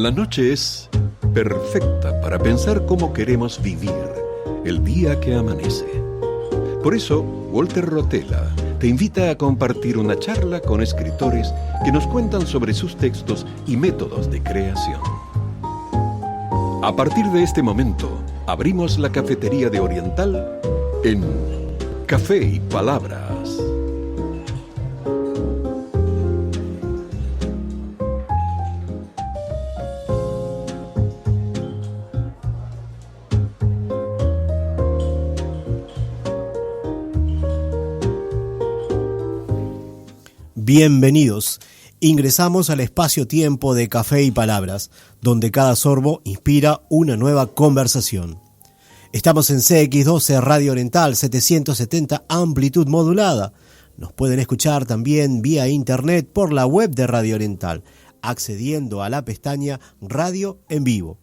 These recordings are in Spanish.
La noche es perfecta para pensar cómo queremos vivir el día que amanece. Por eso, Walter Rotella te invita a compartir una charla con escritores que nos cuentan sobre sus textos y métodos de creación. A partir de este momento, abrimos la cafetería de Oriental en Café y Palabras. Bienvenidos. Ingresamos al espacio-tiempo de Café y Palabras, donde cada sorbo inspira una nueva conversación. Estamos en CX12 Radio Oriental 770 amplitud modulada. Nos pueden escuchar también vía internet por la web de Radio Oriental, accediendo a la pestaña Radio en Vivo.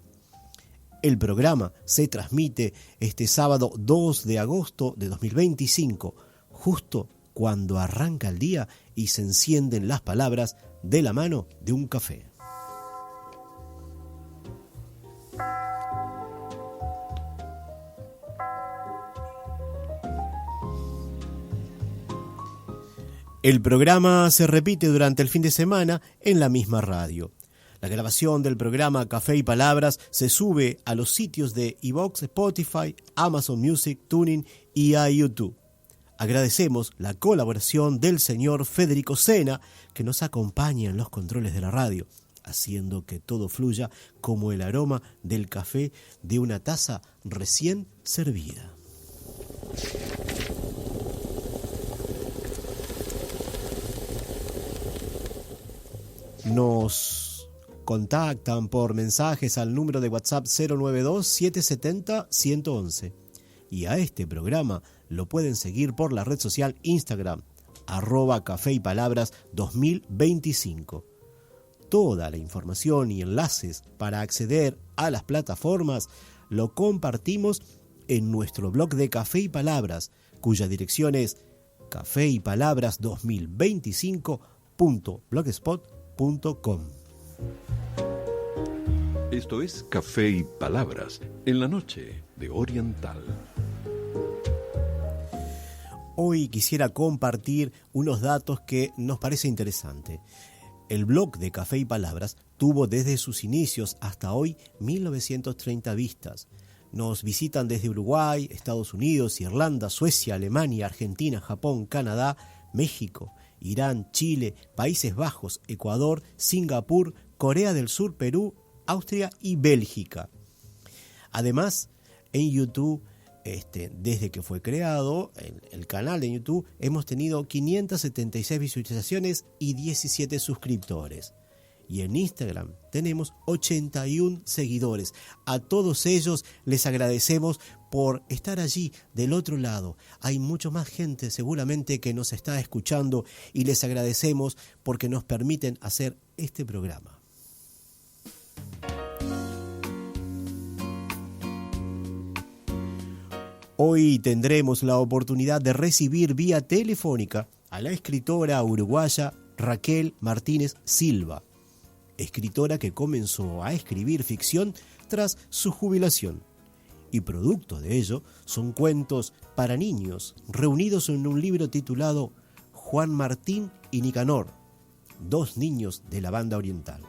El programa se transmite este sábado 2 de agosto de 2025, justo cuando arranca el día y se encienden las palabras de la mano de un café. El programa se repite durante el fin de semana en la misma radio. La grabación del programa Café y Palabras se sube a los sitios de iVoox, Spotify, Amazon Music, TuneIn y a YouTube. Agradecemos la colaboración del señor Federico Sena, que nos acompaña en los controles de la radio, haciendo que todo fluya como el aroma del café de una taza recién servida. Nos contactan por mensajes al número de WhatsApp 092-770-111. Y a este programa lo pueden seguir por la red social Instagram, @Café y Palabras 2025. Toda la información y enlaces para acceder a las plataformas lo compartimos en nuestro blog de Café y Palabras, cuya dirección es cafeypalabras2025.blogspot.com. Esto es Café y Palabras en la noche de Oriental. Hoy quisiera compartir unos datos que nos parece interesante. El blog de Café y Palabras tuvo desde sus inicios hasta hoy 1930 vistas. Nos visitan desde Uruguay, Estados Unidos, Irlanda, Suecia, Alemania, Argentina, Japón, Canadá, México, Irán, Chile, Países Bajos, Ecuador, Singapur, Corea del Sur, Perú, Austria y Bélgica. Además, en YouTube, desde que fue creado el canal de YouTube, hemos tenido 576 visualizaciones y 17 suscriptores. Y en Instagram tenemos 81 seguidores. A todos ellos les agradecemos por estar allí del otro lado. Hay mucho más gente seguramente que nos está escuchando y les agradecemos porque nos permiten hacer este programa. Hoy tendremos la oportunidad de recibir vía telefónica a la escritora uruguaya Raquel Martínez Silva, escritora que comenzó a escribir ficción tras su jubilación. Y producto de ello son cuentos para niños reunidos en un libro titulado Juan Martín y Nicanor, dos niños de la banda oriental.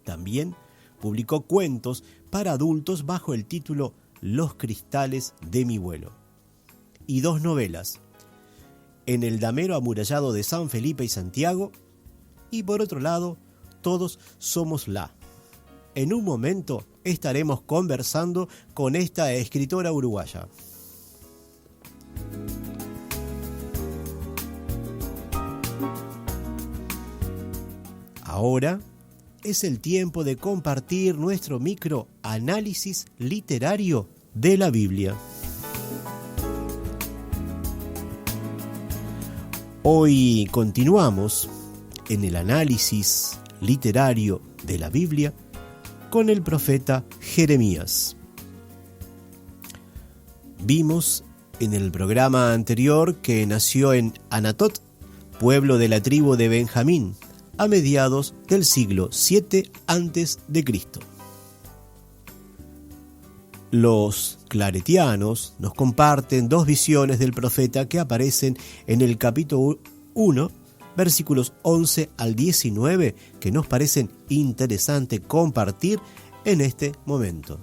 También publicó cuentos para adultos bajo el título Los cristales de mi vuelo, y dos novelas, En el damero amurallado de San Felipe y Santiago, y por otro lado, Todos somos la. En un momento estaremos conversando con esta escritora uruguaya. Ahora es el tiempo de compartir nuestro microanálisis literario de la Biblia. Hoy continuamos en el análisis literario de la Biblia con el profeta Jeremías. Vimos en el programa anterior que nació en Anatot, pueblo de la tribu de Benjamín, a mediados del siglo VII a.C. Los claretianos nos comparten dos visiones del profeta que aparecen en el capítulo 1, versículos 11 al 19, que nos parecen interesante compartir en este momento.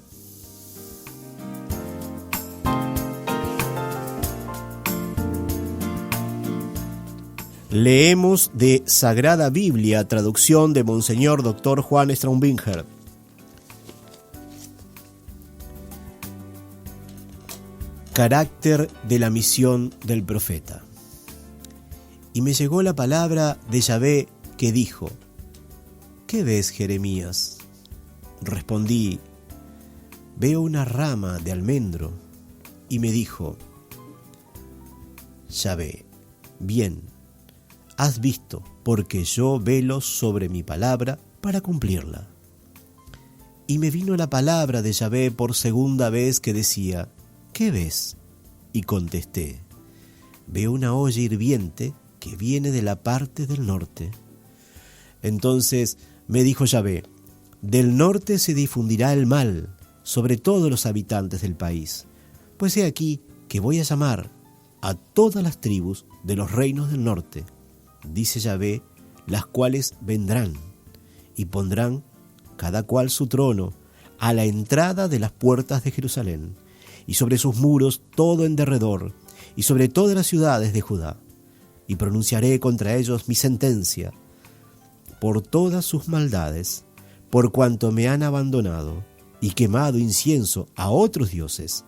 Leemos de Sagrada Biblia, traducción de Monseñor Dr. Juan Straumbinger. Carácter de la misión del profeta. Y me llegó la palabra de Yahvé que dijo: ¿Qué ves, Jeremías? Respondí: veo una rama de almendro. Y me dijo: Yahvé, bien, has visto, porque yo velo sobre mi palabra para cumplirla. Y me vino la palabra de Yahvé por segunda vez que decía: ¿qué ves? Y contesté: veo una olla hirviente que viene de la parte del norte. Entonces me dijo Yahvé: del norte se difundirá el mal sobre todos los habitantes del país, pues he aquí que voy a llamar a todas las tribus de los reinos del norte, dice Yahvé, las cuales vendrán y pondrán cada cual su trono a la entrada de las puertas de Jerusalén, y sobre sus muros todo en derredor, y sobre todas las ciudades de Judá. Y pronunciaré contra ellos mi sentencia, por todas sus maldades, por cuanto me han abandonado, y quemado incienso a otros dioses,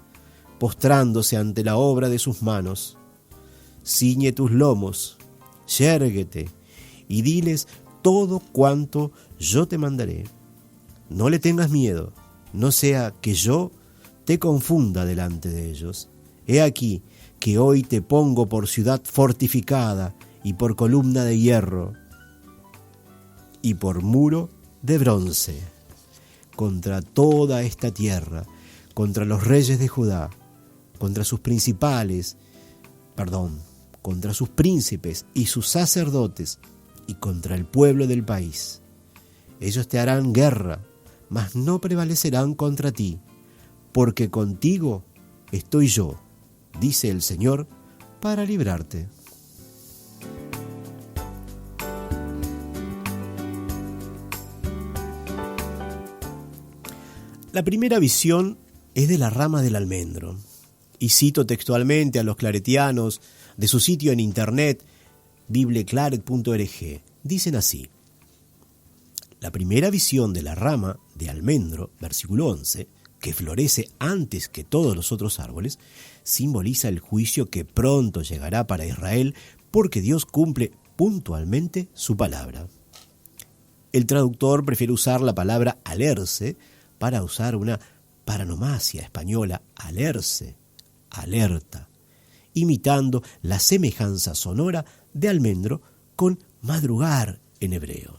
postrándose ante la obra de sus manos. Ciñe tus lomos, yérguete, y diles todo cuanto yo te mandaré. No le tengas miedo, no sea que yo te confunda delante de ellos. He aquí que hoy te pongo por ciudad fortificada y por columna de hierro y por muro de bronce contra toda esta tierra, contra los reyes de Judá, contra sus contra sus príncipes y sus sacerdotes y contra el pueblo del país. Ellos te harán guerra, mas no prevalecerán contra ti, porque contigo estoy yo, dice el Señor, para librarte. La primera visión es de la rama del almendro, y cito textualmente a los claretianos de su sitio en internet, bibleclaret.org. Dicen así: la primera visión de la rama de almendro, versículo 11, que florece antes que todos los otros árboles, simboliza el juicio que pronto llegará para Israel, porque Dios cumple puntualmente su palabra. El traductor prefiere usar la palabra alerce para usar una paronomasia española, alerce, alerta, imitando la semejanza sonora de almendro con madrugar en hebreo.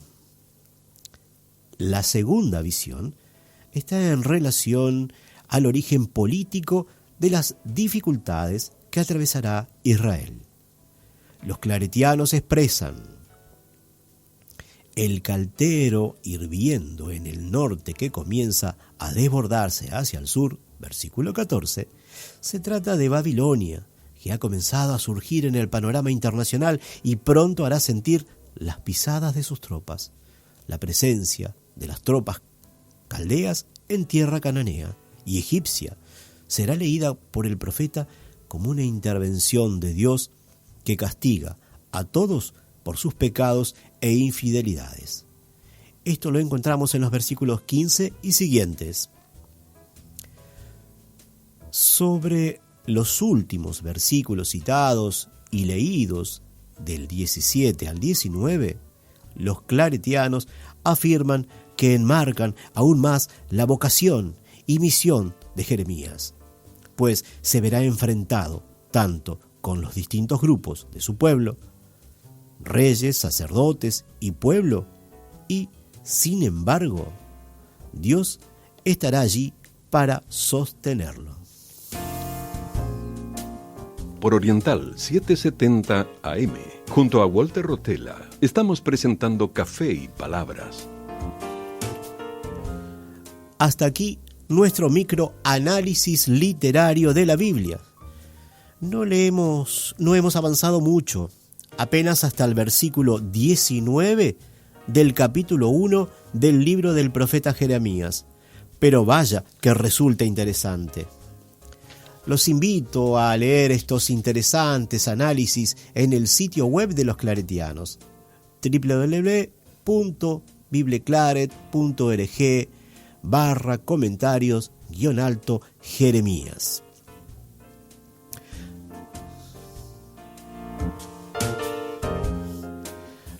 La segunda visión está en relación al origen político de las dificultades que atravesará Israel. Los claretianos expresan: el caldero hirviendo en el norte que comienza a desbordarse hacia el sur, versículo 14, se trata de Babilonia, que ha comenzado a surgir en el panorama internacional y pronto hará sentir las pisadas de sus tropas. La presencia de las tropas caldeas en tierra cananea y egipcia será leída por el profeta como una intervención de Dios que castiga a todos por sus pecados e infidelidades. Esto lo encontramos en los versículos 15 y siguientes. Sobre los últimos versículos citados y leídos, del 17 al 19, los claretianos afirman que enmarcan aún más la vocación y misión de Jeremías, pues se verá enfrentado tanto con los distintos grupos de su pueblo, reyes, sacerdotes y pueblo, y, sin embargo, Dios estará allí para sostenerlo. Por Oriental 770 AM, junto a Walter Rotella, Estamos presentando Café y Palabras. Hasta aquí nuestro microanálisis literario de la Biblia. No hemos avanzado mucho, apenas hasta el versículo 19 del capítulo 1 del libro del profeta Jeremías. Pero vaya que resulta interesante. Los invito a leer estos interesantes análisis en el sitio web de los claretianos, www.bibleclaret.org/comentarios-Jeremías.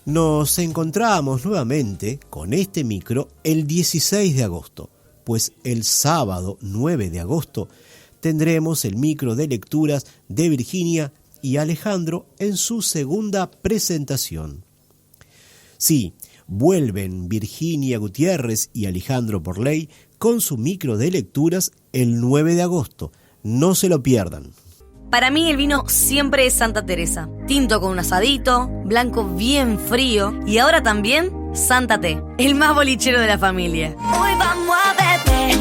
Nos encontramos nuevamente con este micro el 16 de agosto, pues el sábado 9 de agosto tendremos el micro de lecturas de Virginia y Alejandro en su segunda presentación. Sí, vuelven Virginia Gutiérrez y Alejandro Porley con su micro de lecturas el 9 de agosto. No se lo pierdan. Para mí el vino siempre es Santa Teresa. Tinto con un asadito, blanco bien frío y ahora también Santa Té, el más bolichero de la familia. Hoy vamos a beber,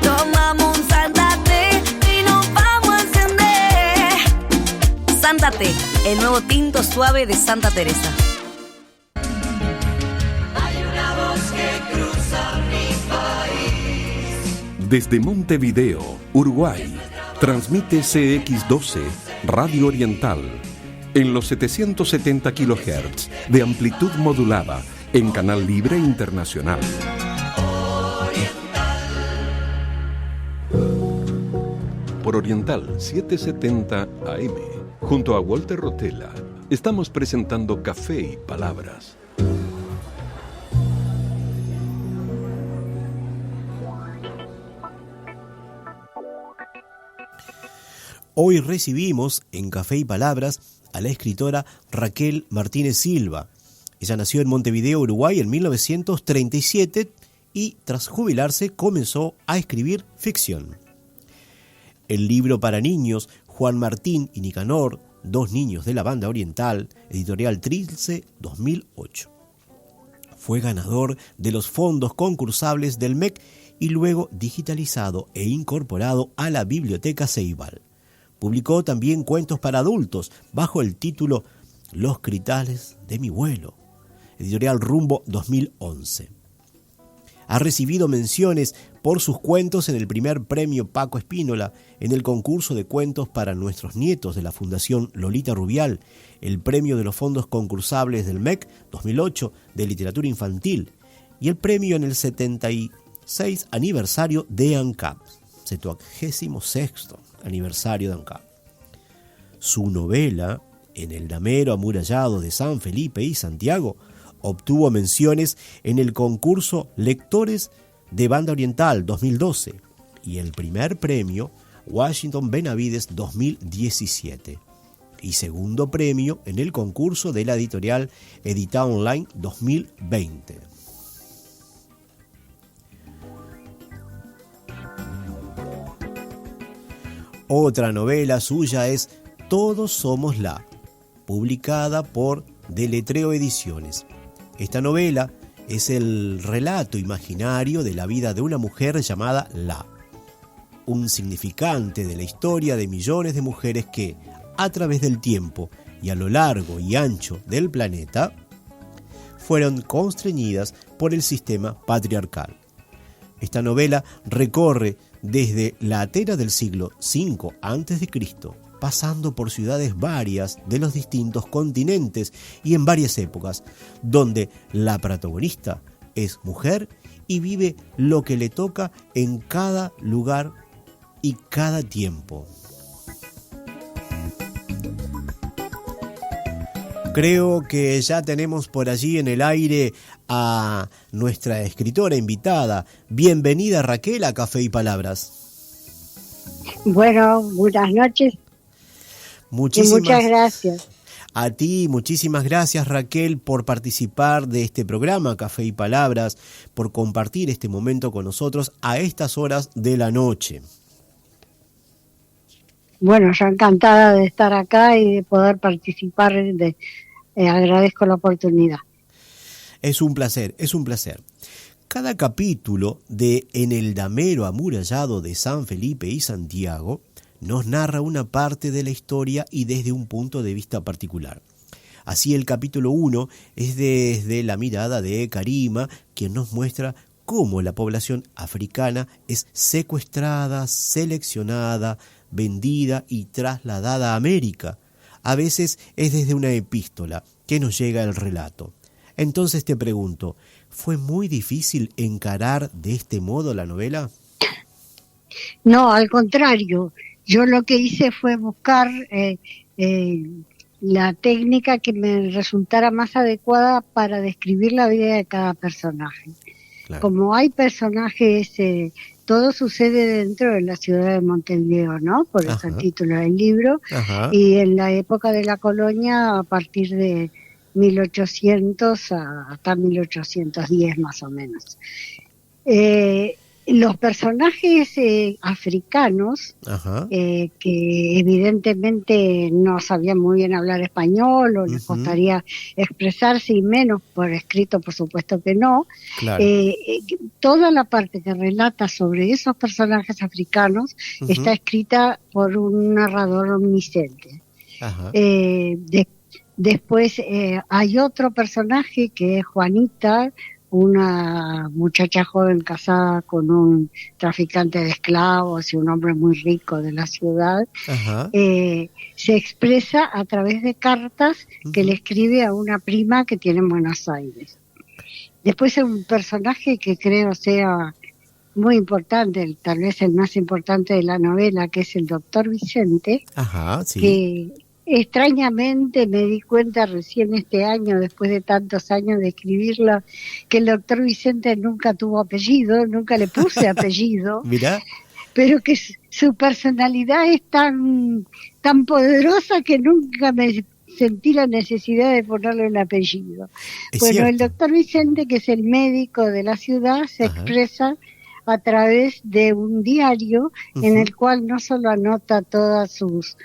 tomamos un Santa Té y nos vamos a encender. Santa Té, el nuevo tinto suave de Santa Teresa. Hay una voz que cruza mi país. Desde Montevideo, Uruguay, transmite CX12 Radio Oriental en los 770 kHz de amplitud modulada en Canal Libre Internacional. Por Oriental 770 AM, junto a Walter Rotella, estamos presentando Café y Palabras. Hoy recibimos en Café y Palabras a la escritora Raquel Martínez Silva. Ella nació en Montevideo, Uruguay, en 1937 y tras jubilarse comenzó a escribir ficción. El libro para niños Juan Martín y Nicanor, dos niños de la banda oriental, editorial Trilce, 2008. Fue ganador de los fondos concursables del MEC y luego digitalizado e incorporado a la Biblioteca Ceibal. Publicó también cuentos para adultos bajo el título Los cristales de mi vuelo, editorial Rumbo 2011. Ha recibido menciones por sus cuentos en el primer premio Paco Espínola, en el concurso de cuentos para nuestros nietos de la Fundación Lolita Rubial, el premio de los fondos concursables del MEC 2008 de literatura infantil y el premio en el 76 aniversario de ANCAP, 76 aniversario de ANCAP. Su novela, En el damero amurallado de San Felipe y Santiago, obtuvo menciones en el concurso Lectores de Banda Oriental 2012 y el primer premio Washington Benavides 2017 y segundo premio en el concurso de la editorial Edita Online 2020. Otra novela suya es Todos somos La, publicada por Deletreo Ediciones. Esta novela es el relato imaginario de la vida de una mujer llamada La, un significante de la historia de millones de mujeres que, a través del tiempo y a lo largo y ancho del planeta, fueron constreñidas por el sistema patriarcal. Esta novela recorre desde la Atena del siglo V a.C., pasando por ciudades varias de los distintos continentes y en varias épocas, donde la protagonista es mujer y vive lo que le toca en cada lugar y cada tiempo. Creo que ya tenemos por allí en el aire a nuestra escritora invitada. Bienvenida, Raquel, a Café y Palabras. Bueno, buenas noches. Muchas gracias. A ti, muchísimas gracias, Raquel, por participar de este programa Café y Palabras, por compartir este momento con nosotros a estas horas de la noche. Bueno, yo encantada de estar acá y de poder participar, agradezco la oportunidad. Es un placer, es un placer. Cada capítulo de En el damero amurallado de San Felipe y Santiago nos narra una parte de la historia y desde un punto de vista particular. Así el capítulo 1 es desde la mirada de Karima, quien nos muestra cómo la población africana es secuestrada, seleccionada, vendida y trasladada a América. A veces es desde una epístola que nos llega el relato. Entonces te pregunto, ¿fue muy difícil encarar de este modo la novela? No, al contrario. Yo lo que hice fue buscar la técnica que me resultara más adecuada para describir la vida de cada personaje. Claro. Como hay personajes, todo sucede dentro de la ciudad de Montevideo, ¿no? Por eso el título del libro. Ajá. Y en la época de la colonia, a partir de 1800 hasta 1810 más o menos. Los personajes africanos, que evidentemente no sabían muy bien hablar español o les costaría expresarse, y menos por escrito, por supuesto que no, claro. Toda la parte que relata sobre esos personajes africanos está escrita por un narrador omnisciente. Después hay otro personaje que es Juanita, una muchacha joven casada con un traficante de esclavos y un hombre muy rico de la ciudad. Se expresa a través de cartas que le escribe a una prima que tiene en Buenos Aires. Después hay un personaje que creo sea muy importante, tal vez el más importante de la novela, que es el doctor Vicente, que extrañamente me di cuenta recién este año, después de tantos años de escribirlo, que el doctor Vicente nunca tuvo apellido, nunca le puse apellido. Mirá. Pero que su personalidad es tan poderosa que nunca me sentí la necesidad de ponerle un apellido. Bueno, el doctor Vicente, que es el médico de la ciudad, se expresa a través de un diario en el cual no solo anota todas sus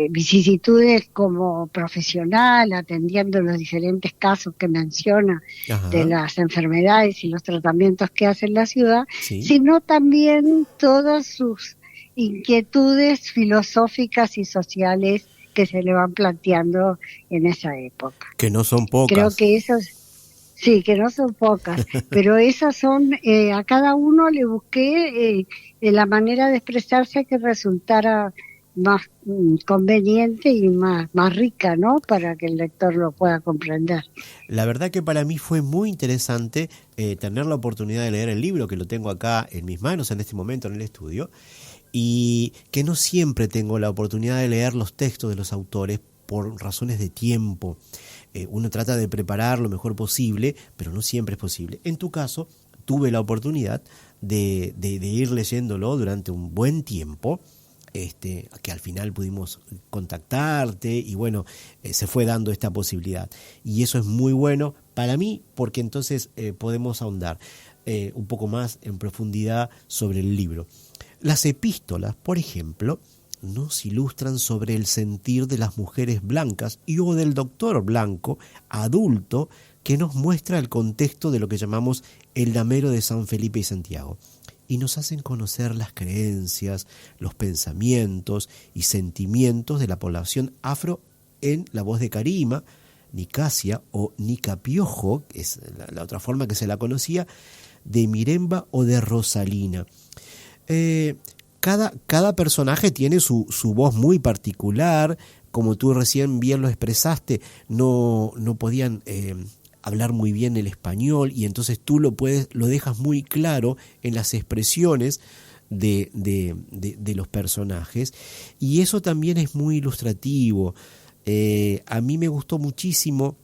vicisitudes como profesional, atendiendo los diferentes casos que menciona de las enfermedades y los tratamientos que hace en la ciudad, sino también todas sus inquietudes filosóficas y sociales que se le van planteando en esa época. Que no son pocas. Creo que esos... Sí, que no son pocas, pero esas son, a cada uno le busqué la manera de expresarse que resultara más conveniente y más rica, ¿no? Para que el lector lo pueda comprender. La verdad que para mí fue muy interesante tener la oportunidad de leer el libro, que lo tengo acá en mis manos en este momento en el estudio, y que no siempre tengo la oportunidad de leer los textos de los autores por razones de tiempo. Uno trata de preparar lo mejor posible, pero no siempre es posible. En tu caso, tuve la oportunidad de ir leyéndolo durante un buen tiempo, que al final pudimos contactarte y bueno, se fue dando esta posibilidad. Y eso es muy bueno para mí, porque entonces podemos ahondar un poco más en profundidad sobre el libro. Las epístolas, por ejemplo, nos ilustran sobre el sentir de las mujeres blancas o del doctor blanco, adulto, que nos muestra el contexto de lo que llamamos el damero de San Felipe y Santiago. Y nos hacen conocer las creencias, los pensamientos y sentimientos de la población afro en la voz de Karima, Nicasia o Nicapiojo, que es la otra forma que se la conocía, de Miremba o de Rosalina. Cada personaje tiene su voz muy particular, como tú recién bien lo expresaste, no podían hablar muy bien el español y entonces tú lo dejas muy claro en las expresiones de los personajes y eso también es muy ilustrativo. A mí me gustó muchísimo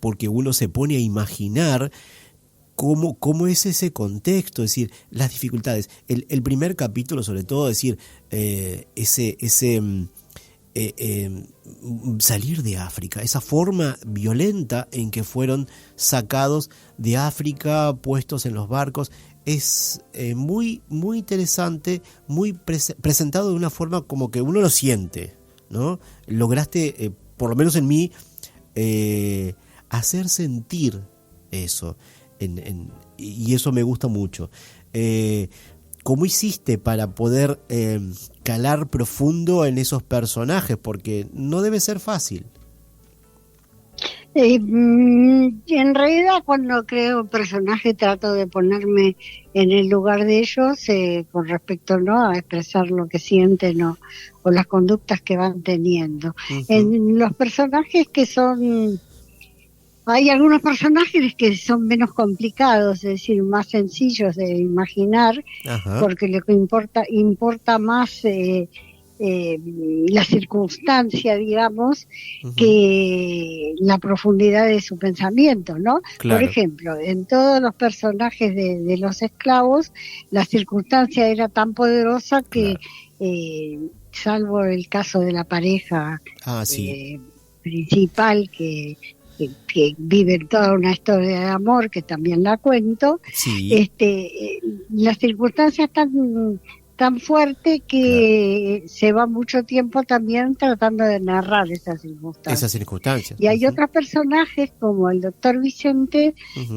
porque uno se pone a imaginar ¿Cómo es ese contexto? Es decir, las dificultades. El primer capítulo, sobre todo, es decir, salir de África, esa forma violenta en que fueron sacados de África, puestos en los barcos, es muy, muy interesante, muy presentado de una forma como que uno lo siente, ¿no? Lograste, por lo menos en mí, hacer sentir eso, y eso me gusta mucho. ¿Cómo hiciste para poder calar profundo en esos personajes? Porque no debe ser fácil. En realidad, cuando creo un personaje trato de ponerme en el lugar de ellos con respecto, ¿no?, a expresar lo que sienten o las conductas que van teniendo. Uh-huh. En los personajes hay algunos personajes que son menos complicados, es decir, más sencillos de imaginar, Ajá. porque lo que importa más la circunstancia, digamos, Uh-huh. que la profundidad de su pensamiento, ¿no? Claro. Por ejemplo, en todos los personajes de los esclavos, la circunstancia era tan poderosa que, salvo el caso de la pareja Sí. principal que vive toda una historia de amor, que también la cuento, Sí. las circunstancias tan fuerte que se va mucho tiempo también tratando de narrar esas circunstancias. Y hay otros personajes como el doctor Vicente,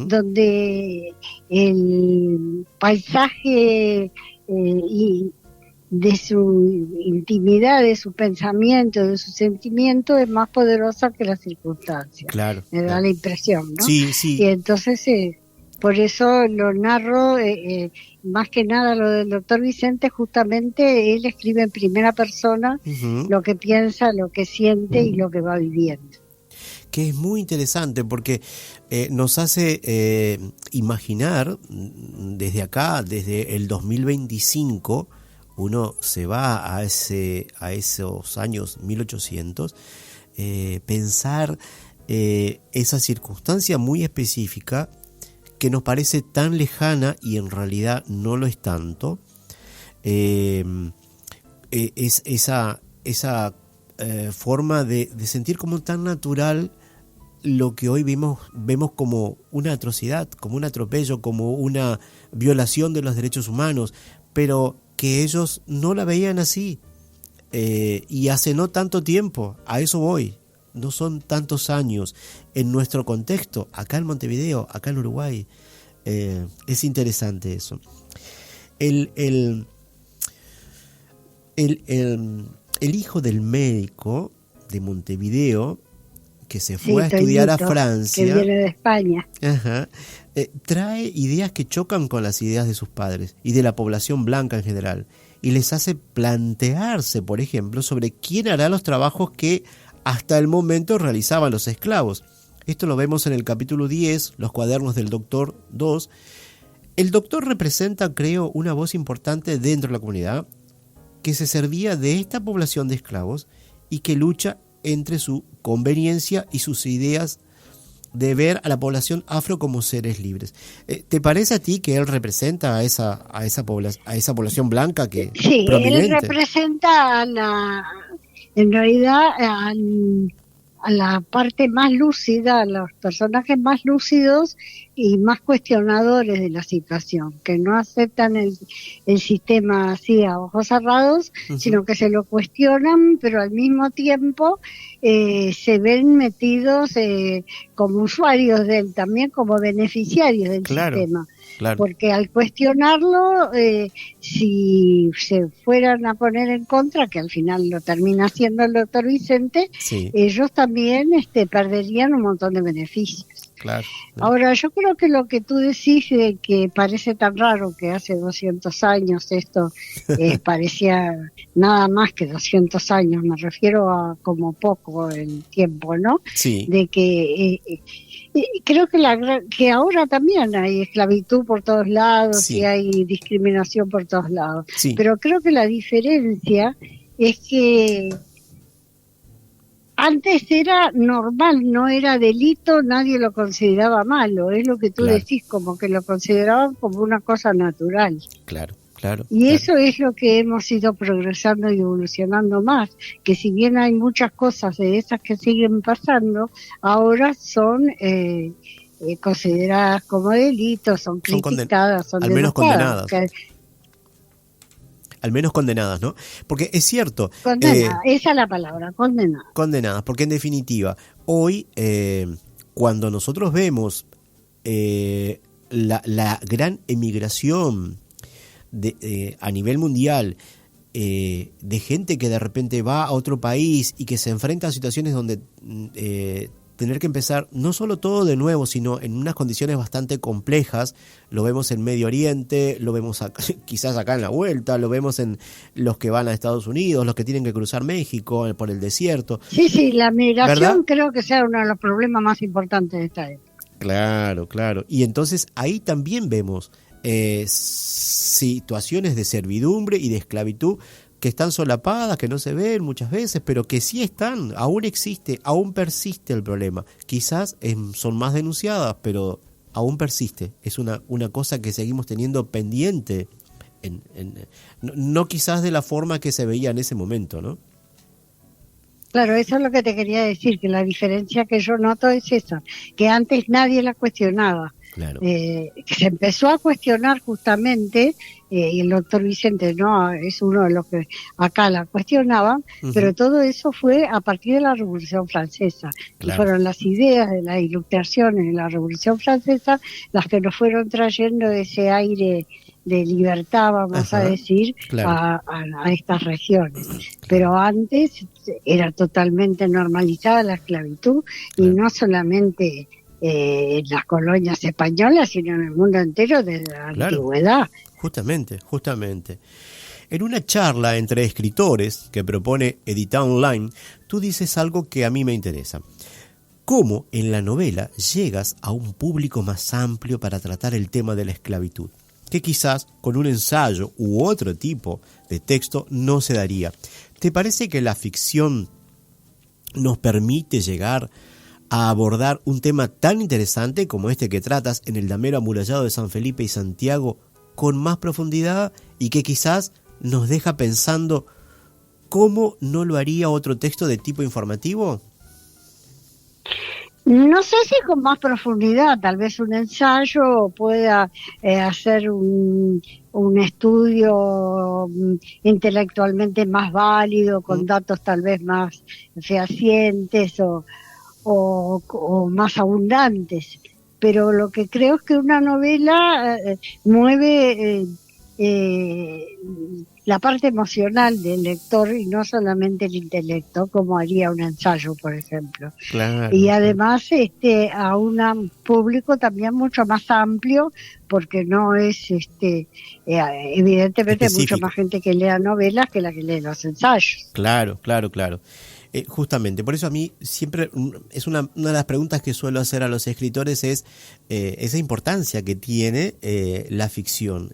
donde el paisaje y de su intimidad, de su pensamiento, de su sentimiento es más poderosa que las circunstancias. Claro. Me da la impresión, ¿no? Sí, sí. Y entonces por eso lo narro, más que nada lo del doctor Vicente, justamente él escribe en primera persona lo que piensa, lo que siente y lo que va viviendo. Que es muy interesante porque nos hace imaginar desde acá, desde el 2025, uno se va a esos años 1800, pensar esa circunstancia muy específica que nos parece tan lejana y en realidad no lo es tanto, es esa forma de sentir como tan natural lo que hoy vemos como una atrocidad, como un atropello, como una violación de los derechos humanos, pero que ellos no la veían así, y hace no tanto tiempo, a eso voy. No son tantos años en nuestro contexto, acá en Montevideo, acá en Uruguay. Es interesante eso. El hijo del médico de Montevideo, que se fue a estudiar a Francia, que viene de España, trae ideas que chocan con las ideas de sus padres y de la población blanca en general, y les hace plantearse, por ejemplo, sobre quién hará los trabajos que hasta el momento realizaban los esclavos. Esto lo vemos en el capítulo 10, Los cuadernos del Doctor 2. El doctor representa, creo, una voz importante dentro de la comunidad que se servía de esta población de esclavos y que lucha entre su conveniencia y sus ideas de ver a la población afro como seres libres. ¿Te parece a ti que él representa a esa población blanca que sí, prominente? Él representa en realidad a la parte más lúcida, a los personajes más lúcidos y más cuestionadores de la situación, que no aceptan el sistema así a ojos cerrados, sino que se lo cuestionan, pero al mismo tiempo se ven metidos como usuarios de él, también como beneficiarios del sistema. Claro. Porque al cuestionarlo, si se fueran a poner en contra, que al final lo termina haciendo el doctor Vicente, sí, ellos también perderían un montón de beneficios. Claro. Ahora, yo creo que lo que tú decís de que parece tan raro que hace 200 años esto parecía nada más que 200 años, me refiero a como poco el tiempo, ¿no? Sí. De que creo que ahora también hay esclavitud por todos lados, sí, y hay discriminación por todos lados. Sí. Pero creo que la diferencia es que antes era normal, no era delito, nadie lo consideraba malo, es lo que tú decís, como que lo consideraban como una cosa natural. Claro. Y eso es lo que hemos ido progresando y evolucionando más, que si bien hay muchas cosas de esas que siguen pasando, ahora son consideradas como delitos, son criticadas, son al menos denunciadas. condenadas. Al menos condenadas, ¿no? Porque es cierto. Condenadas, esa es la palabra, condenadas. Condenadas, porque en definitiva, hoy, cuando nosotros vemos la gran emigración a nivel mundial, de gente que de repente va a otro país y que se enfrenta a situaciones donde tener que empezar no solo todo de nuevo, sino en unas condiciones bastante complejas. Lo vemos en Medio Oriente, lo vemos quizás acá en la vuelta, lo vemos en los que van a Estados Unidos, los que tienen que cruzar México por el desierto. Sí, la migración, ¿verdad? Creo que sea uno de los problemas más importantes de esta época. Claro. Y entonces ahí también vemos situaciones de servidumbre y de esclavitud que están solapadas, que no se ven muchas veces, pero que sí están, aún existe, aún persiste el problema. Quizás son más denunciadas, pero aún persiste. Es una cosa que seguimos teniendo pendiente, no quizás de la forma que se veía en ese momento, ¿no? Claro, eso es lo que te quería decir, que la diferencia que yo noto es esa, que antes nadie la cuestionaba. Claro. Que se empezó a cuestionar justamente, y el doctor Vicente no es uno de los que acá la cuestionaban, pero todo eso fue a partir de la Revolución Francesa. Claro. Y fueron las ideas de las ilustraciones de la Revolución Francesa las que nos fueron trayendo ese aire de libertad, vamos a decir, claro, a estas regiones. Claro. Pero antes era totalmente normalizada la esclavitud, claro, y no solamente en las colonias españolas, sino en el mundo entero desde la antigüedad. Justamente. En una charla entre escritores que propone Editar Online, tú dices algo que a mí me interesa. ¿Cómo en la novela llegas a un público más amplio para tratar el tema de la esclavitud? Que quizás con un ensayo u otro tipo de texto no se daría. ¿Te parece que la ficción nos permite llegar a abordar un tema tan interesante como este que tratas en el damero amurallado de San Felipe y Santiago con más profundidad y que quizás nos deja pensando cómo no lo haría otro texto de tipo informativo? No sé si con más profundidad, tal vez un ensayo pueda hacer un estudio intelectualmente más válido, con datos tal vez más fehacientes o más abundantes, pero lo que creo es que una novela mueve la parte emocional del lector y no solamente el intelecto, como haría un ensayo, por ejemplo. Claro, y además a un público también mucho más amplio, porque no es evidentemente específico. Mucho más gente que lea novelas que la que lee los ensayos. Claro. Justamente, por eso a mí siempre es una de las preguntas que suelo hacer a los escritores es esa importancia que tiene la ficción.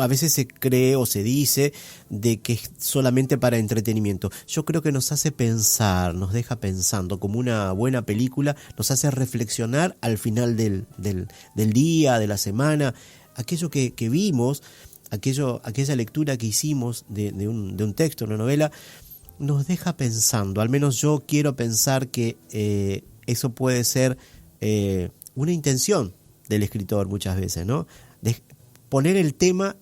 A veces se cree o se dice de que es solamente para entretenimiento. Yo creo que nos hace pensar, nos deja pensando, como una buena película, nos hace reflexionar al final del día, de la semana, aquello que vimos, aquella lectura que hicimos de un texto, una novela, nos deja pensando. Al menos yo quiero pensar que eso puede ser una intención del escritor muchas veces, ¿no? De poner el tema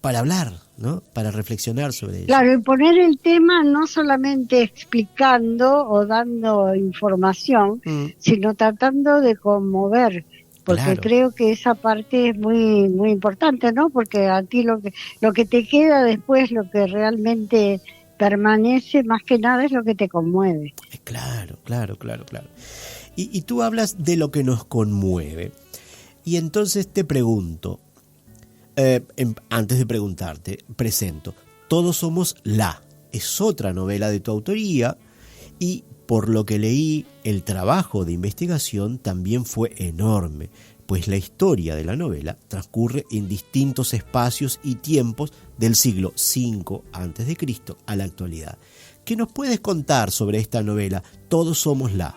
para hablar, ¿no? Para reflexionar sobre ello. Claro, y poner el tema no solamente explicando o dando información, sino tratando de conmover. Porque claro, creo que esa parte es muy muy importante, ¿no? Porque a ti lo que te queda después, lo que realmente permanece más que nada es lo que te conmueve. Claro. Y tú hablas de lo que nos conmueve. Y entonces te pregunto, antes de preguntarte, presento, Todos somos la. Es otra novela de tu autoría y por lo que leí, el trabajo de investigación también fue enorme, pues la historia de la novela transcurre en distintos espacios y tiempos del siglo V a.C. a la actualidad. ¿Qué nos puedes contar sobre esta novela, Todos somos la?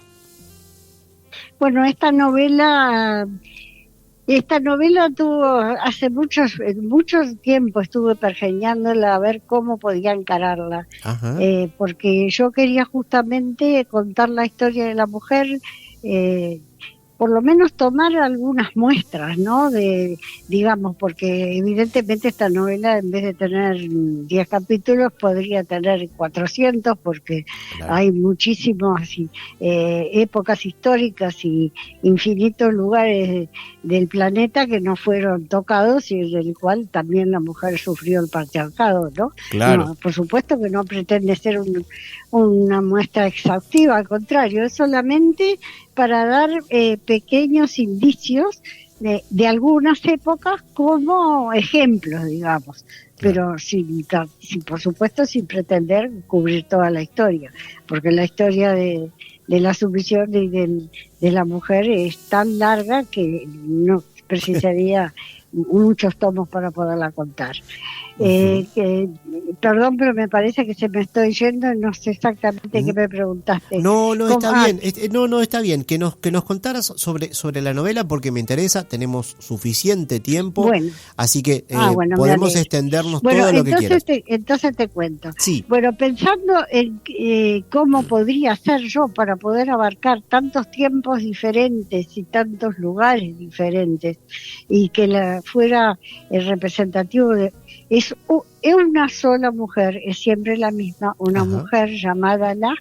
Bueno, esta novela tuvo, hace mucho tiempo estuve pergeñándola a ver cómo podía encararla, porque yo quería justamente contar la historia de la mujer por lo menos tomar algunas muestras, ¿no? Digamos, porque evidentemente esta novela, en vez de tener 10 capítulos, podría tener 400, porque Claro. hay muchísimas épocas históricas y infinitos lugares del planeta que no fueron tocados y en el cual también la mujer sufrió el patriarcado, ¿no? Claro. No, por supuesto que no pretende ser una muestra exhaustiva, al contrario, es solamente para dar pequeños indicios de algunas épocas como ejemplos, digamos, pero sin, por supuesto sin pretender cubrir toda la historia, porque la historia de la sumisión y de la mujer es tan larga que no precisaría muchos tomos para poderla contar. Perdón, pero me parece que se me estoy yendo, no sé exactamente qué me preguntaste. No, está bien, Ah, está bien, que nos contaras sobre la novela porque me interesa, tenemos suficiente tiempo, Bueno. así que Bueno, podemos me alegro. extendernos Bueno, todo lo que quieras. entonces te cuento. Sí. Bueno, pensando en cómo podría ser yo para poder abarcar tantos tiempos diferentes y tantos lugares diferentes y que fuera el representativo es una sola mujer, es siempre la misma, una Ajá. mujer llamada La.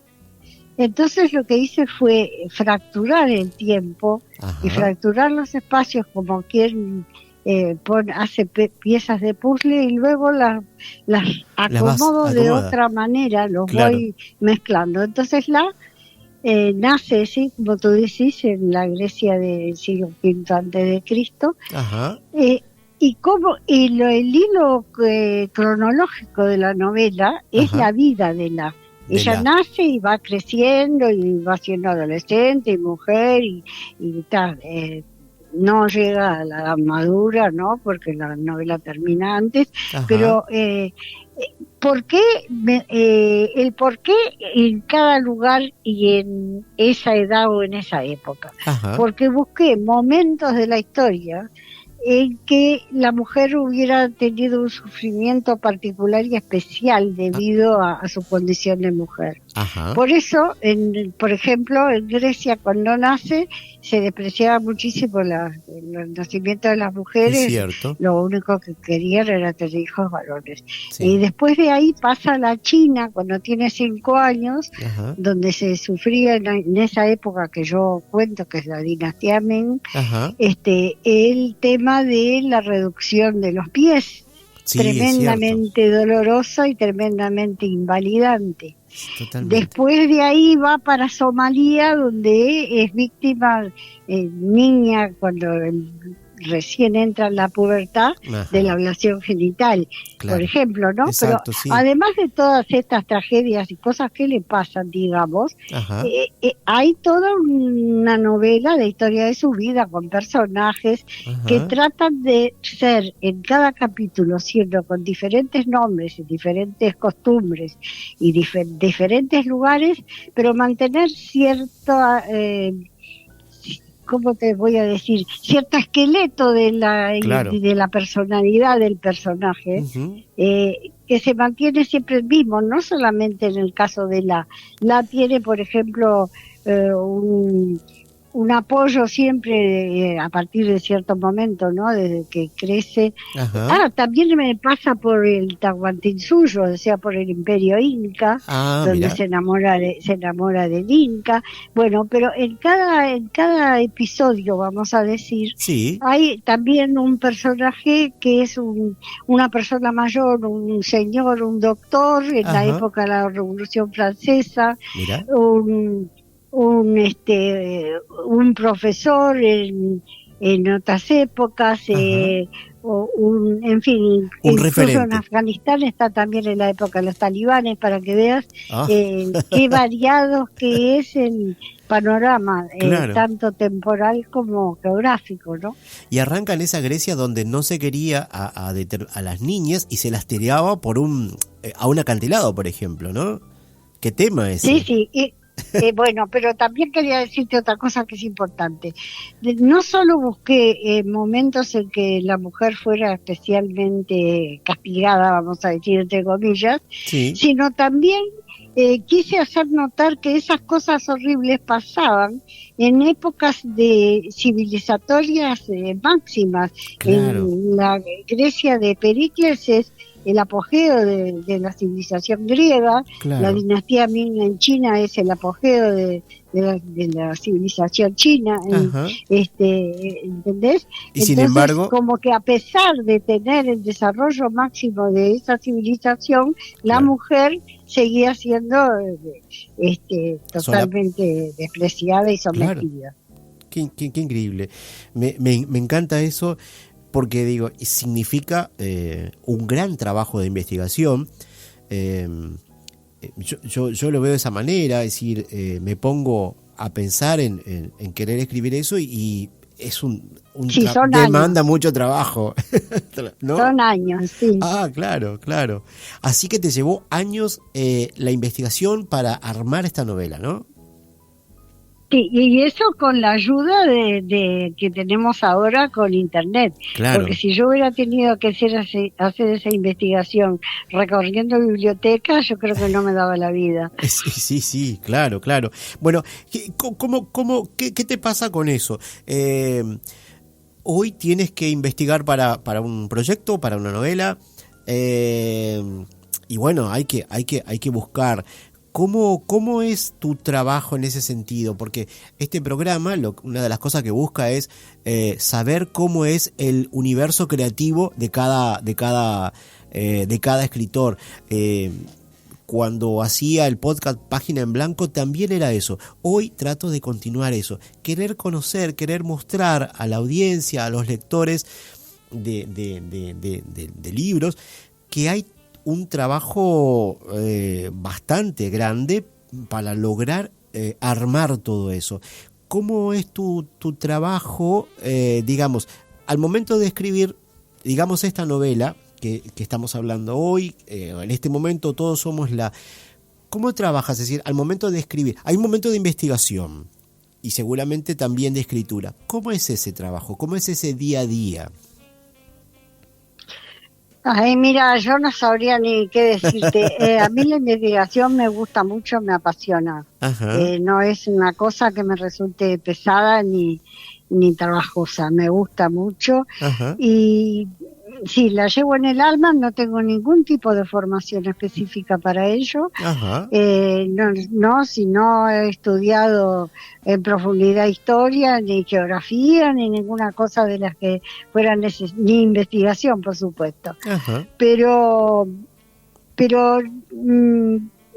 Entonces lo que hice fue fracturar el tiempo Ajá. y fracturar los espacios como quien hace piezas de puzzle y luego las vas acomodo de acomoda. otra manera, los Claro. voy mezclando. Entonces nace, sí, como tú decís, en la Grecia del siglo V antes de Cristo, Ajá. el hilo cronológico de la novela es Ajá. la vida de La. Ella nace y va creciendo y va siendo adolescente y mujer y tal. No llega a la edad madura, ¿no? Porque la novela termina antes. Ajá. Pero ¿por qué el por qué en cada lugar y en esa edad o en esa época? Ajá. Porque busqué momentos de la historia en que la mujer hubiera tenido un sufrimiento particular y especial debido a su condición de mujer. Ajá. Por eso, por ejemplo, en Grecia cuando nace se despreciaba muchísimo el nacimiento de las mujeres. Es cierto. Lo único que querían era tener hijos varones. Sí. Y después de ahí pasa a la China cuando tiene 5 años, Ajá. donde se sufría en esa época que yo cuento, que es la dinastía Ming, Ajá. el tema de la reducción de los pies, Sí, es tremendamente dolorosa y tremendamente invalidante. Totalmente. Después de ahí va para Somalia, donde es víctima, niña, cuando recién entra en la pubertad, Ajá. de la ablación genital, Claro. por ejemplo, ¿no? Exacto, Pero sí. además de todas estas tragedias y cosas que le pasan, digamos, Ajá. hay toda una novela de historia de su vida con personajes Ajá. que tratan de ser en cada capítulo, siendo con diferentes nombres y diferentes costumbres y diferentes lugares, pero mantener cierto, ¿cómo te voy a decir? Cierto esqueleto Claro. de la personalidad del personaje, Ujú. que se mantiene siempre el mismo, no solamente en el caso de La tiene, por ejemplo, un apoyo siempre a partir de cierto momento, ¿no? Desde que crece. Ajá. También me pasa por el Tahuantinsuyo, o sea, por el Imperio Inca, donde Mira. se enamora del Inca. Bueno, pero en cada episodio, vamos a decir, Sí. hay también un personaje que es una persona mayor, un señor, un doctor en la Ajá. época de la Revolución Francesa, Mira. un profesor en otras épocas, en fin, Un incluso referente. en Afganistán está también en la época de los talibanes, para que veas Ah. qué variados que es el panorama, Claro. tanto temporal como geográfico, ¿no? Y arranca en esa Grecia donde no se quería a las niñas y se las tiraba a un acantilado, por ejemplo, ¿no? ¿Qué tema es? Sí. Bueno, pero también quería decirte otra cosa que es importante. No solo busqué momentos en que la mujer fuera especialmente castigada, vamos a decir entre comillas, Sí. sino también quise hacer notar que esas cosas horribles pasaban en épocas de civilizatorias máximas. Claro. En la Grecia de Pericles es el apogeo de la civilización griega, Claro. la dinastía Ming en China es el apogeo de la civilización china, Ajá. ¿entendés? Y sin Entonces, embargo, como que a pesar de tener el desarrollo máximo de esa civilización, la Claro. mujer seguía siendo totalmente despreciada y sometida. qué increíble. Me encanta eso porque, digo, significa un gran trabajo de investigación. Yo lo veo de esa manera, es decir, me pongo a pensar en querer escribir eso y es Sí, son demanda años. mucho trabajo, ¿no? Son años, sí. Ah, claro. Así que te llevó años la investigación para armar esta novela, ¿no? Sí, y eso con la ayuda de que tenemos ahora con Internet. Claro. Porque si yo hubiera tenido que hacer esa investigación recorriendo bibliotecas, yo creo que no me daba la vida. Sí, claro. Bueno, ¿qué te pasa con eso? Hoy tienes que investigar para un proyecto, para una novela, y bueno, hay que buscar. ¿Cómo es tu trabajo en ese sentido? Porque este programa, una de las cosas que busca es saber cómo es el universo creativo de cada escritor. Cuando hacía el podcast Página en Blanco también era eso. Hoy trato de continuar eso. Querer conocer, querer mostrar a la audiencia, a los lectores de libros, que hay un trabajo bastante grande para lograr armar todo eso. ¿Cómo es tu trabajo, digamos, al momento de escribir, digamos, esta novela que estamos hablando hoy? En este momento todos somos ¿Cómo trabajas? Es decir, al momento de escribir, hay un momento de investigación y seguramente también de escritura. ¿Cómo es ese trabajo? ¿Cómo es ese día a día? Ay, mira, yo no sabría ni qué decirte. A mí la investigación me gusta mucho, me apasiona. Ajá. No es una cosa que me resulte pesada ni trabajosa. Me gusta mucho. Ajá. Y sí, la llevo en el alma, no tengo ningún tipo de formación específica para ello. Ajá. Si no he estudiado en profundidad historia, ni geografía, ni ninguna cosa de las que fueran ni investigación, por supuesto. Ajá. Pero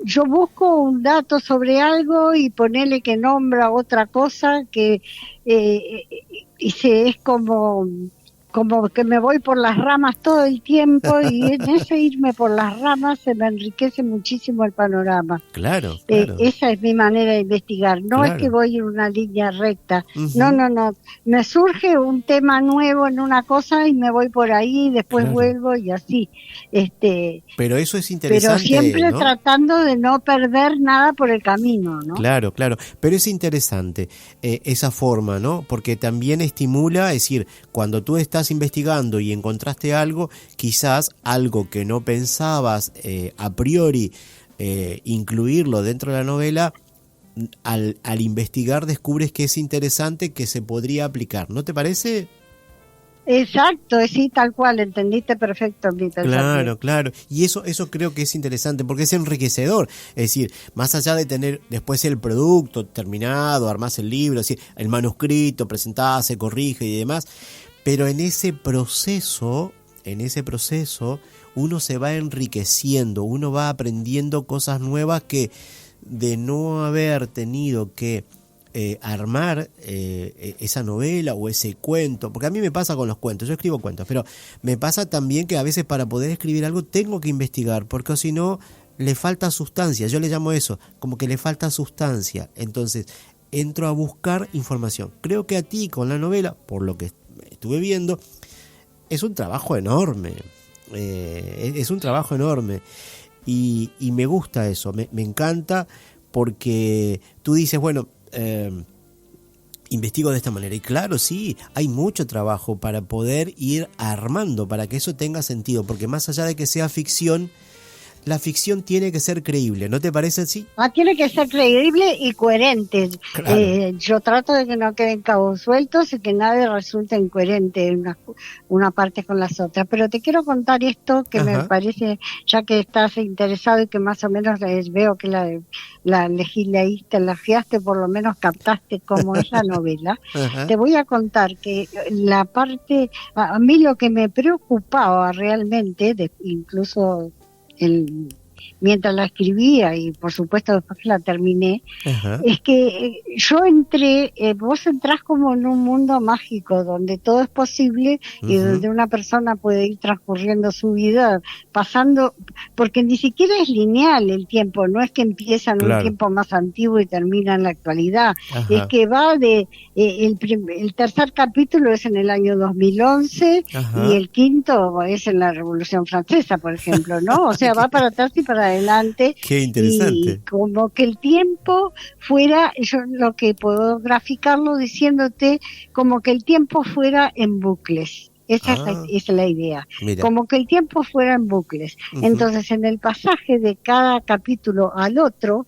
yo busco un dato sobre algo y ponerle que nombra otra cosa que es como que me voy por las ramas todo el tiempo y en ese irme por las ramas se me enriquece muchísimo el panorama. Claro. Esa es mi manera de investigar, no Claro. es que voy en una línea recta, Ujú. no, me surge un tema nuevo en una cosa y me voy por ahí, después Claro. vuelvo y así. Pero eso es Pero interesante, siempre ¿no? tratando de no perder nada por el camino, ¿no? Claro. Pero es interesante esa forma, ¿no? Porque también estimula, es decir, cuando tú estás investigando y encontraste algo, quizás algo que no pensabas a priori incluirlo dentro de la novela, al investigar descubres que es interesante, que se podría aplicar, ¿no te parece? Exacto, sí, tal cual, entendiste perfecto mi pensamiento. Claro. Y eso creo que es interesante porque es enriquecedor. Es decir, más allá de tener después el producto terminado, armás el libro, es decir, el manuscrito, presentás, se corrige y demás, pero en ese proceso uno se va enriqueciendo, uno va aprendiendo cosas nuevas que de no haber tenido que armar esa novela o ese cuento, porque a mí me pasa con los cuentos, yo escribo cuentos, pero me pasa también que a veces para poder escribir algo tengo que investigar, porque si no le falta sustancia, yo le llamo eso, como que le falta sustancia, entonces entro a buscar información. Creo que a ti con la novela, por lo que estuve viendo, es un trabajo enorme, es un trabajo enorme y me gusta eso, me encanta porque tú dices, bueno, investigo de esta manera y claro, sí, hay mucho trabajo para poder ir armando, para que eso tenga sentido, porque más allá de que sea ficción, la ficción tiene que ser creíble, ¿no te parece así? Tiene que ser creíble y coherente. Claro. Yo trato de que no queden cabos sueltos y que nada resulte incoherente una parte con las otras. Pero te quiero contar esto que me parece, ya que estás interesado y que más o menos veo que la leíste, la fiaste, por lo menos captaste cómo es la novela. Te voy a contar que la parte, a mí lo que me preocupaba realmente, incluso mientras la escribía y por supuesto después que la terminé, es que yo entré, vos entrás como en un mundo mágico donde todo es posible y donde una persona puede ir transcurriendo su vida, pasando, porque ni siquiera es lineal el tiempo, no es que empieza en un tiempo más antiguo y termina en la actualidad, es que va de, el tercer capítulo es en el año 2011 y el quinto es en la Revolución Francesa, por ejemplo, ¿no? O sea, va para atrás y para adelante. Qué interesante. Y como que el tiempo fuera, yo lo que puedo graficarlo diciéndote, como que el tiempo fuera en bucles. Esa es la idea. Mira. Como que el tiempo fuera en bucles. Entonces, en el pasaje de cada capítulo al otro,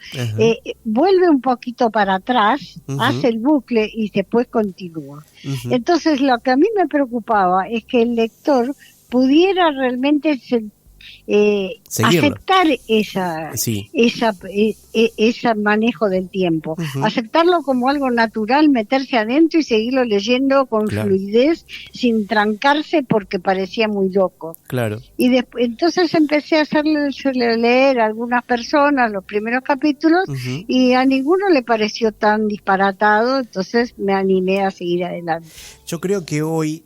vuelve un poquito para atrás, hace el bucle y después continúa. Entonces, lo que a mí me preocupaba es que el lector pudiera realmente aceptar ese manejo del tiempo, aceptarlo como algo natural, meterse adentro y seguirlo leyendo con fluidez, sin trancarse porque parecía muy loco. Claro. Y después, entonces empecé a hacerle leer a algunas personas los primeros capítulos y a ninguno le pareció tan disparatado, entonces me animé a seguir adelante. Yo creo que hoy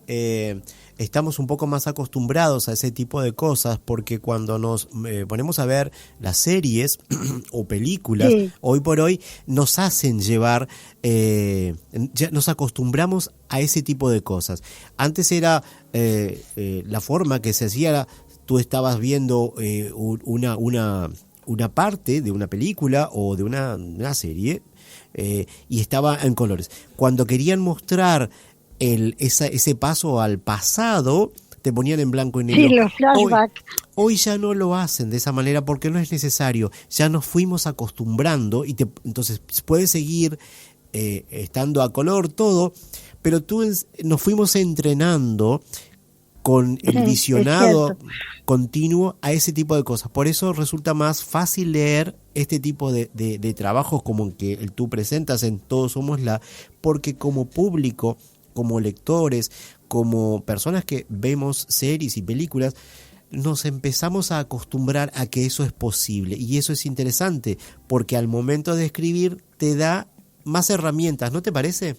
estamos un poco más acostumbrados a ese tipo de cosas porque cuando nos ponemos a ver las series o películas, hoy por hoy nos hacen llevar, ya nos acostumbramos a ese tipo de cosas. Antes era la forma que se hacía, tú estabas viendo una parte de una película o de una serie y estaba en colores. Cuando querían mostrar ese paso al pasado, te ponían en blanco y negro. Sí, los flashbacks. Hoy ya no lo hacen de esa manera porque no es necesario. Ya nos fuimos acostumbrando y entonces puedes seguir estando a color todo, pero nos fuimos entrenando con el visionado continuo a ese tipo de cosas. Por eso resulta más fácil leer este tipo de trabajos como el que tú presentas en Todos Somos La, porque como público, como lectores, como personas que vemos series y películas, nos empezamos a acostumbrar a que eso es posible. Y eso es interesante, porque al momento de escribir te da más herramientas, ¿no te parece?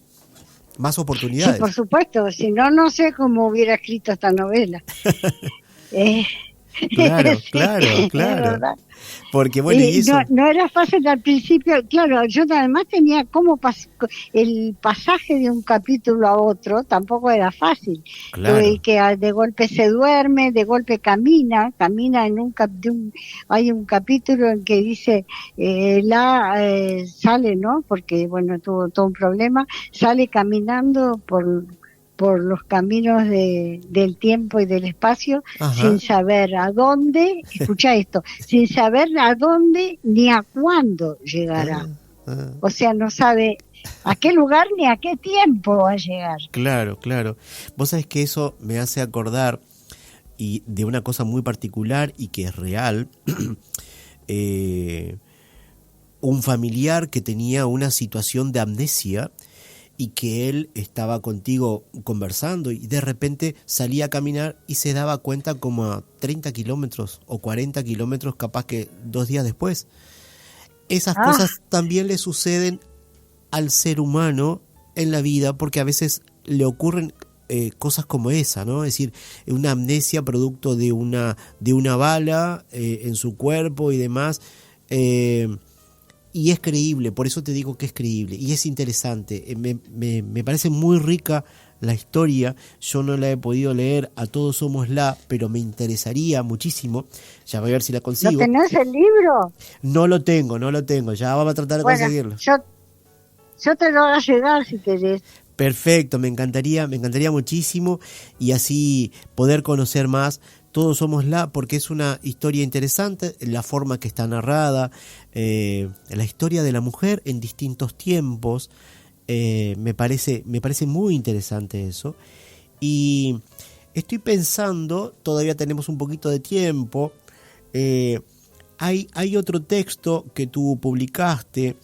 Más oportunidades. Sí, por supuesto, si no, no sé cómo hubiera escrito esta novela. Claro. Porque bueno, no era fácil al principio, claro, yo además tenía como el pasaje de un capítulo a otro, tampoco era fácil, que de golpe se duerme, de golpe camina hay un capítulo en que dice, sale, ¿no? Porque bueno, tuvo todo un problema, sale caminando por los caminos del tiempo y del espacio, sin saber a dónde, escucha esto, sin saber a dónde ni a cuándo llegará. O sea, no sabe a qué lugar ni a qué tiempo va a llegar. Claro. Vos sabés que eso me hace acordar y de una cosa muy particular y que es real. Un familiar que tenía una situación de amnesia y que él estaba contigo conversando y de repente salía a caminar y se daba cuenta como a 30 kilómetros o 40 kilómetros capaz que 2 días después. Esas cosas también le suceden al ser humano en la vida porque a veces le ocurren cosas como esa, ¿no? Es decir, una amnesia producto de una bala en su cuerpo y demás. Y es creíble, por eso te digo que es creíble y es interesante. Me parece muy rica la historia. Yo no la he podido leer, a Todos Somos La, pero me interesaría muchísimo. Ya voy a ver si la consigo. ¿No tenés el libro? No lo tengo. Ya vamos a tratar de conseguirlo. Yo te lo voy a llegar si querés. Perfecto, me encantaría muchísimo y así poder conocer más Todos somos la, porque es una historia interesante, la forma que está narrada, la historia de la mujer en distintos tiempos, me parece muy interesante eso. Y estoy pensando, todavía tenemos un poquito de tiempo, hay otro texto que tú publicaste,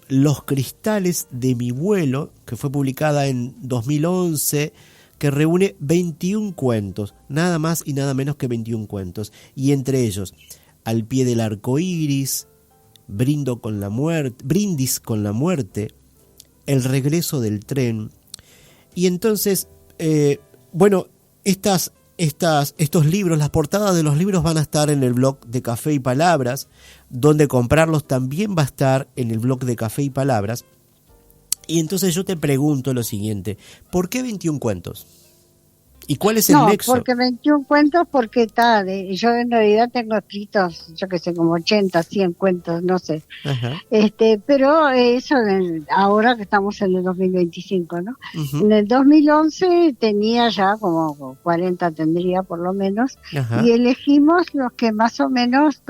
Los cristales de mi vuelo, que fue publicada en 2011, que reúne 21 cuentos, nada más y nada menos que 21 cuentos, y entre ellos, Al pie del arco iris, Brindis con la muerte, El regreso del tren. Y entonces, estos libros, las portadas de los libros van a estar en el blog de Café y Palabras, donde comprarlos también va a estar en el blog de Café y Palabras. Y entonces yo te pregunto lo siguiente, ¿por qué 21 cuentos? ¿Y cuál es el nexo? No, porque 21 cuentos, porque yo en realidad tengo escritos, yo que sé, como 80, 100 cuentos, no sé. Ajá. Pero eso ahora que estamos en el 2025, ¿no? Uh-huh. En el 2011 tenía ya como 40, tendría por lo menos, Ajá. y elegimos los que más o menos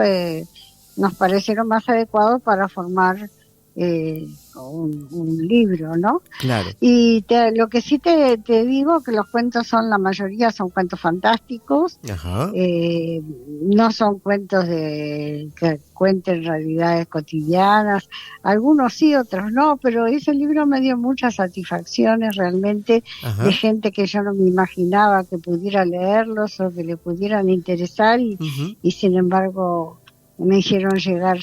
nos parecieron más adecuados para formar un libro, ¿no? Claro. Y lo que sí te digo que los cuentos la mayoría son cuentos fantásticos. Ajá. No son cuentos que cuenten realidades cotidianas, algunos sí, otros no, pero ese libro me dio muchas satisfacciones realmente. Ajá. De gente que yo no me imaginaba que pudiera leerlos o que le pudieran interesar Uh-huh. y sin embargo me hicieron llegar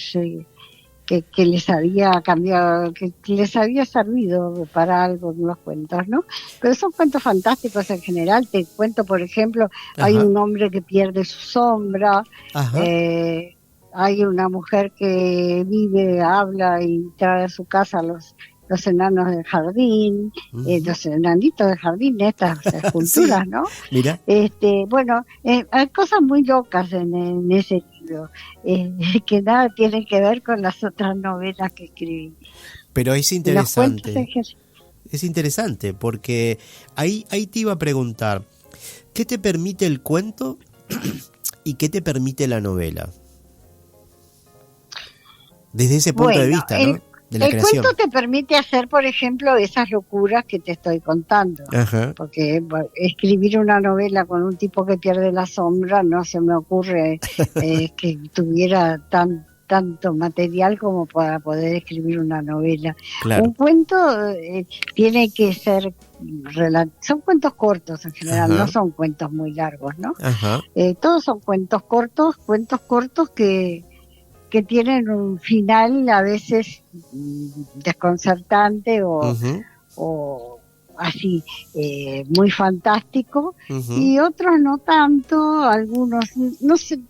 que les había cambiado, que les había servido para algo los cuentos, ¿no? Pero son cuentos fantásticos en general. Te cuento, por ejemplo, hay Ajá. un hombre que pierde su sombra, Ajá. hay una mujer que vive, habla y trae a su casa los enanos del jardín, Uh-huh. los enanitos del jardín, estas esculturas, Sí. ¿no? Mira. Hay cosas muy locas en ese libro, que nada tienen que ver con las otras novelas que escribí. Pero es Y los cuentos interesante. Es interesante porque ahí te iba a preguntar, ¿qué te permite el cuento y qué te permite la novela? Desde ese punto de vista, ¿no? De la el creación. cuento te permite hacer, por ejemplo, esas locuras que te estoy contando. Ajá. Porque escribir una novela con un tipo que pierde la sombra no se me ocurre que tuviera tanto material como para poder escribir una novela. Claro. Un cuento tiene que ser son cuentos cortos en general, Ajá. no son cuentos muy largos, ¿no? Ajá. Todos son cuentos cortos que tienen un final a veces desconcertante Uh-huh. o así muy fantástico, Uh-huh. y otros no tanto, algunos no sé,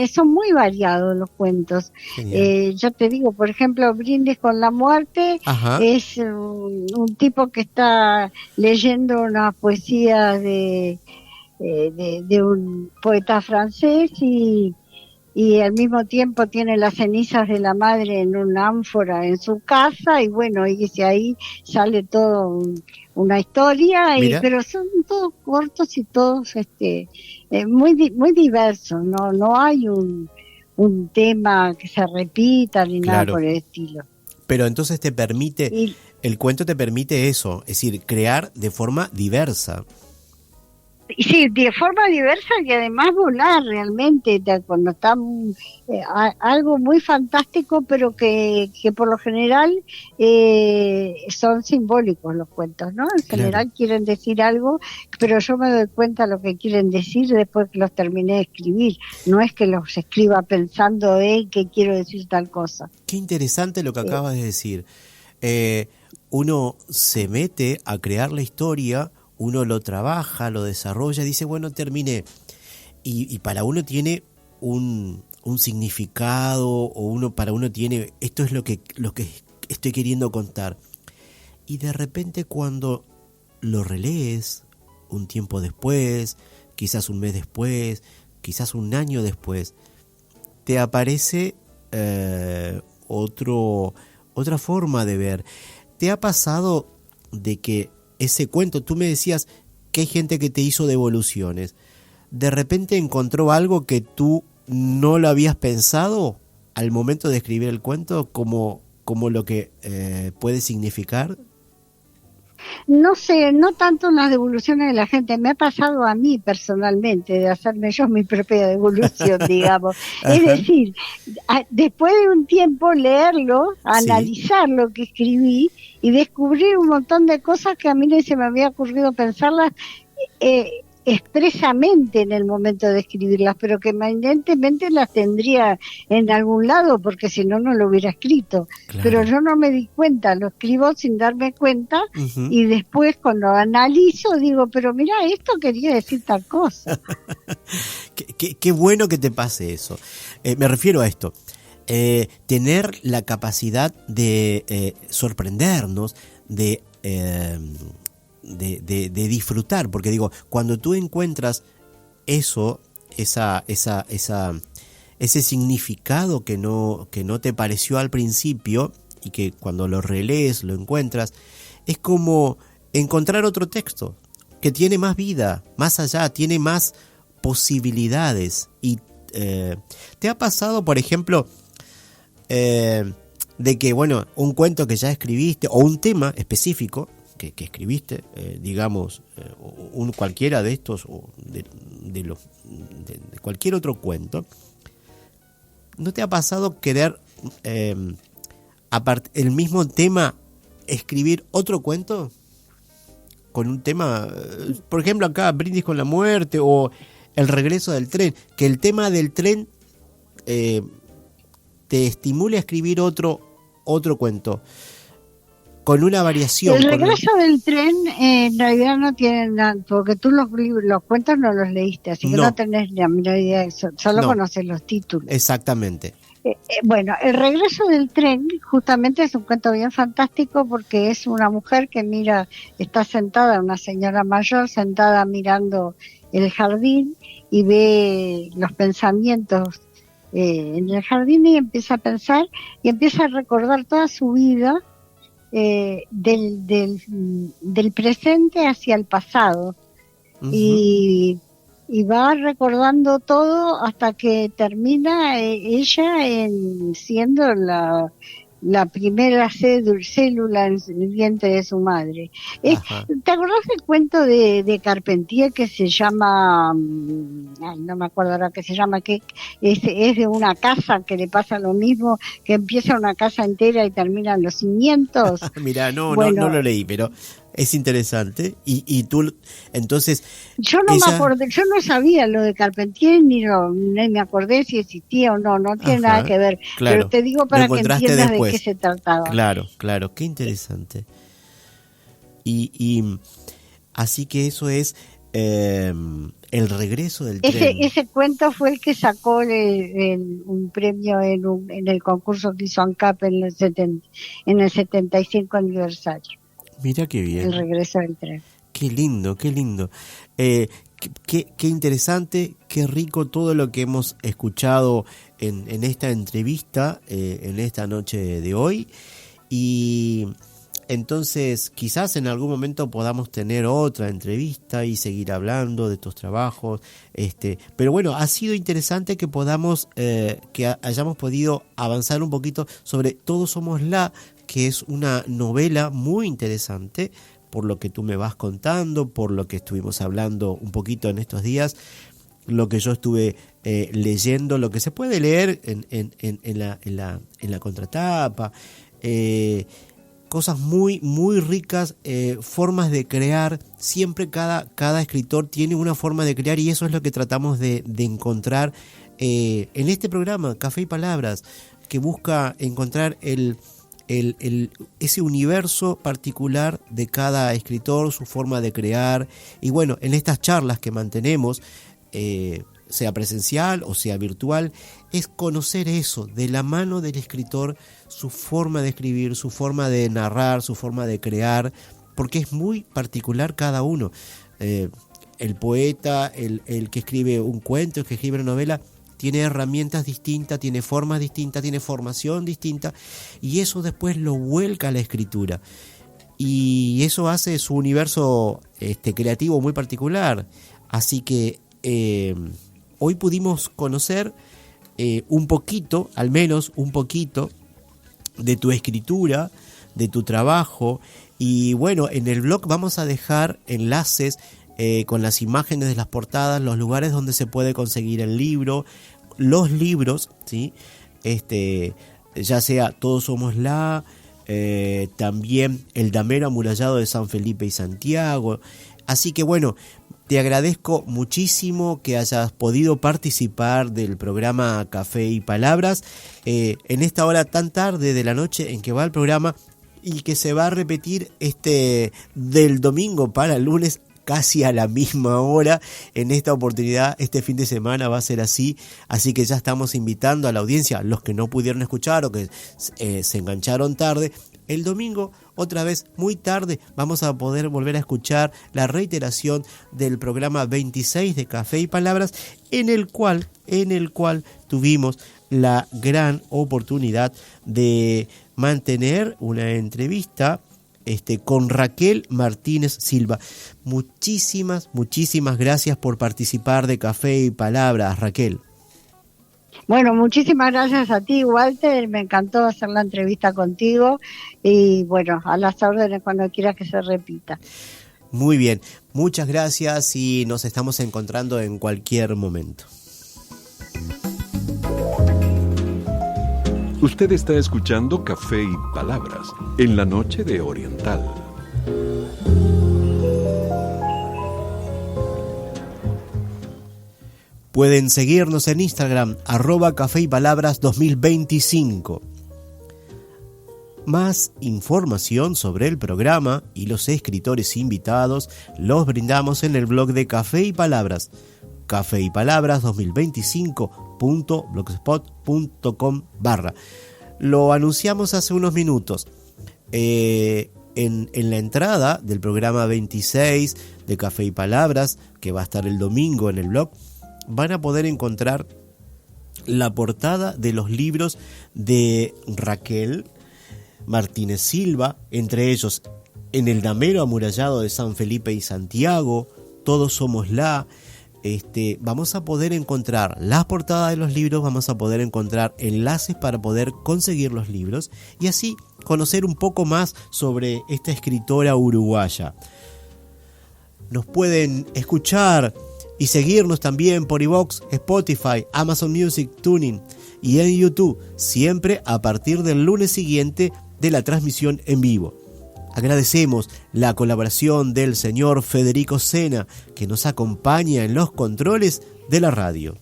son muy variados los cuentos. Genial. Yo te digo, por ejemplo, Brindis con la muerte Ajá. es un tipo que está leyendo una poesía de un poeta francés y al mismo tiempo tiene las cenizas de la madre en una ánfora en su casa, y bueno, y ahí sale todo una historia, Mira. pero son todos cortos y todos muy diversos, no hay un tema que se repita ni nada Claro. por el estilo. Pero entonces Y el cuento te permite eso, es decir, crear de forma diversa. sí, de forma diversa y además volar realmente, cuando está algo muy fantástico, pero que por lo general son simbólicos los cuentos, ¿no? En general quieren decir algo, pero yo me doy cuenta lo que quieren decir después que los terminé de escribir. No es que los escriba pensando que quiero decir tal cosa. Qué interesante lo que acabas de decir. Uno se mete a crear la historia, uno lo trabaja, lo desarrolla, dice, bueno, terminé. Y para uno tiene un significado, o para uno tiene, esto es lo que estoy queriendo contar. Y de repente cuando lo relees un tiempo después, quizás un mes después, quizás un año después, te aparece otra forma de ver. ¿Te ha pasado de que ese cuento, tú me decías que hay gente que te hizo devoluciones, de repente encontró algo que tú no lo habías pensado al momento de escribir el cuento, como lo que puede significar? No sé, no tanto en las devoluciones de la gente, me ha pasado a mí personalmente de hacerme yo mi propia devolución, digamos. Es decir, después de un tiempo leerlo, analizar lo que escribí y descubrir un montón de cosas que a mí no se me había ocurrido pensarlas expresamente en el momento de escribirlas, pero que evidentemente las tendría en algún lado, porque si no, no lo hubiera escrito. Claro. Pero yo no me di cuenta, lo escribo sin darme cuenta, y después cuando analizo digo, pero mira, esto quería decir tal cosa. Qué bueno que te pase eso. Me refiero a esto. Tener la capacidad de sorprendernos, de disfrutar, porque digo, cuando tú encuentras eso, ese significado que no te pareció al principio y que cuando lo relees lo encuentras, es como encontrar otro texto que tiene más vida, más allá, tiene más posibilidades. Y ¿te ha pasado, por ejemplo, de que, bueno, un cuento que ya escribiste o un tema específico que escribiste, digamos, cualquiera de estos o de cualquier otro cuento, ¿no te ha pasado querer el mismo tema escribir otro cuento con un tema, por ejemplo acá Brindis con la muerte o El regreso del tren, que el tema del tren te estimule a escribir otro cuento con una variación? El regreso del tren en realidad no tiene nada, porque tú los cuentos no los leíste, así que no tenés la menor idea de eso, solo conoces los títulos. Exactamente. Bueno, El regreso del tren justamente es un cuento bien fantástico porque es una mujer que está sentada, una señora mayor sentada mirando el jardín y ve los pensamientos en el jardín y empieza a pensar y empieza a recordar toda su vida, del presente hacia el pasado. Y va recordando todo hasta que termina ella siendo la primera célula en el vientre de su madre. ¿Te acordás del cuento de Carpentier que se llama, no me acuerdo ahora qué se llama, que es de una casa que le pasa lo mismo, que empieza una casa entera y terminan los cimientos? Mirá, no lo leí, pero es interesante. Y tú, entonces... Yo no sabía lo de Carpentier, ni me acordé si existía o no tiene nada que ver. Claro, pero te digo para que entiendas después de qué se trataba. Claro, qué interesante. Y así que eso es El regreso del tren. Ese cuento fue el que sacó un premio en el concurso que hizo ANCAP en el 75 aniversario. Mira qué bien. El regreso del tren. Qué lindo. Qué interesante, qué rico todo lo que hemos escuchado en esta entrevista, en esta noche de hoy. Y entonces quizás en algún momento podamos tener otra entrevista y seguir hablando de estos trabajos. Pero bueno, ha sido interesante que que hayamos podido avanzar un poquito sobre Todos Somos La, que es una novela muy interesante, por lo que tú me vas contando, por lo que estuvimos hablando un poquito en estos días, lo que yo estuve leyendo, lo que se puede leer en la contratapa, cosas muy, muy ricas, formas de crear. Siempre cada escritor tiene una forma de crear y eso es lo que tratamos de encontrar en este programa, Café y Palabras, que busca encontrar ese universo particular de cada escritor, su forma de crear. Y bueno, en estas charlas que mantenemos, sea presencial o sea virtual, es conocer eso, de la mano del escritor, su forma de escribir, su forma de narrar, su forma de crear, porque es muy particular cada uno. El poeta, el que escribe un cuento, el que escribe una novela, tiene herramientas distintas, tiene formas distintas, tiene formación distinta, y eso después lo vuelca a la escritura. Y eso hace su universo creativo muy particular. Así que hoy pudimos conocer un poquito, al menos un poquito, de tu escritura, de tu trabajo. Y bueno, en el blog vamos a dejar enlaces con las imágenes de las portadas, los lugares donde se puede conseguir el libro, los libros, ¿sí? Ya sea Todos Somos La, también El Damero Amurallado de San Felipe y Santiago. Así que bueno, te agradezco muchísimo que hayas podido participar del programa Café y Palabras en esta hora tan tarde de la noche en que va el programa, y que se va a repetir del domingo para el lunes casi a la misma hora. En esta oportunidad, este fin de semana va a ser así que ya estamos invitando a la audiencia, los que no pudieron escuchar o que se engancharon tarde. El domingo, otra vez muy tarde, vamos a poder volver a escuchar la reiteración del programa 26 de Café y Palabras, en el cual tuvimos la gran oportunidad de mantener una entrevista con Raquel Martínez Silva. Muchísimas gracias por participar de Café y Palabras, Raquel. Bueno, muchísimas gracias a ti, Walter. Me encantó hacer la entrevista contigo y bueno, a las órdenes cuando quieras que se repita. Muy bien, muchas gracias y nos estamos encontrando en cualquier momento. Usted está escuchando Café y Palabras en la noche de Oriental. Pueden seguirnos en Instagram, @Café y Palabras 2025. Más información sobre el programa y los escritores invitados los brindamos en el blog de Café y Palabras, cafeypalabras2025.blogspot.com/. Lo anunciamos hace unos minutos. En la entrada del programa 26 de Café y Palabras, que va a estar el domingo en el blog, van a poder encontrar la portada de los libros de Raquel Martínez Silva, entre ellos En el Damero Amurallado de San Felipe y Santiago, Todos Somos La. Vamos a poder encontrar las portadas de los libros, vamos a poder encontrar enlaces para poder conseguir los libros y así conocer un poco más sobre esta escritora uruguaya. Nos pueden escuchar y seguirnos también por iVoox, Spotify, Amazon Music, Tuning y en YouTube, siempre a partir del lunes siguiente de la transmisión en vivo. Agradecemos la colaboración del señor Federico Sena, que nos acompaña en los controles de la radio.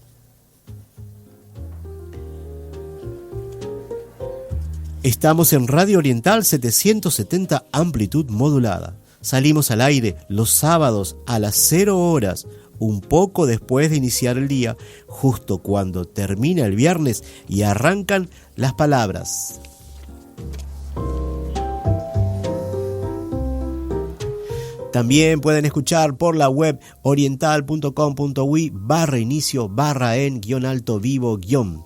Estamos en Radio Oriental 770 amplitud modulada. Salimos al aire los sábados a las 0 horas, un poco después de iniciar el día, justo cuando termina el viernes y arrancan las palabras. También pueden escuchar por la web oriental.com.uy /inicio/en-vivo-.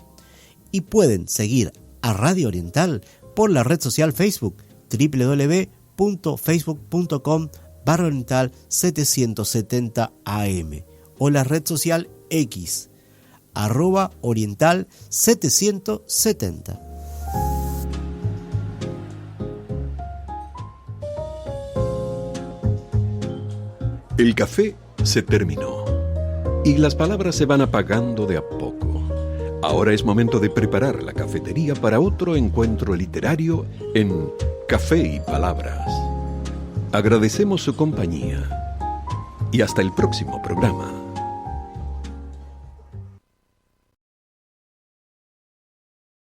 Y pueden seguir a Radio Oriental por la red social Facebook www.facebook.com/oriental770am o la red social X @oriental770. El café se terminó y las palabras se van apagando de a poco. Ahora es momento de preparar la cafetería para otro encuentro literario en Café y Palabras. Agradecemos su compañía y hasta el próximo programa.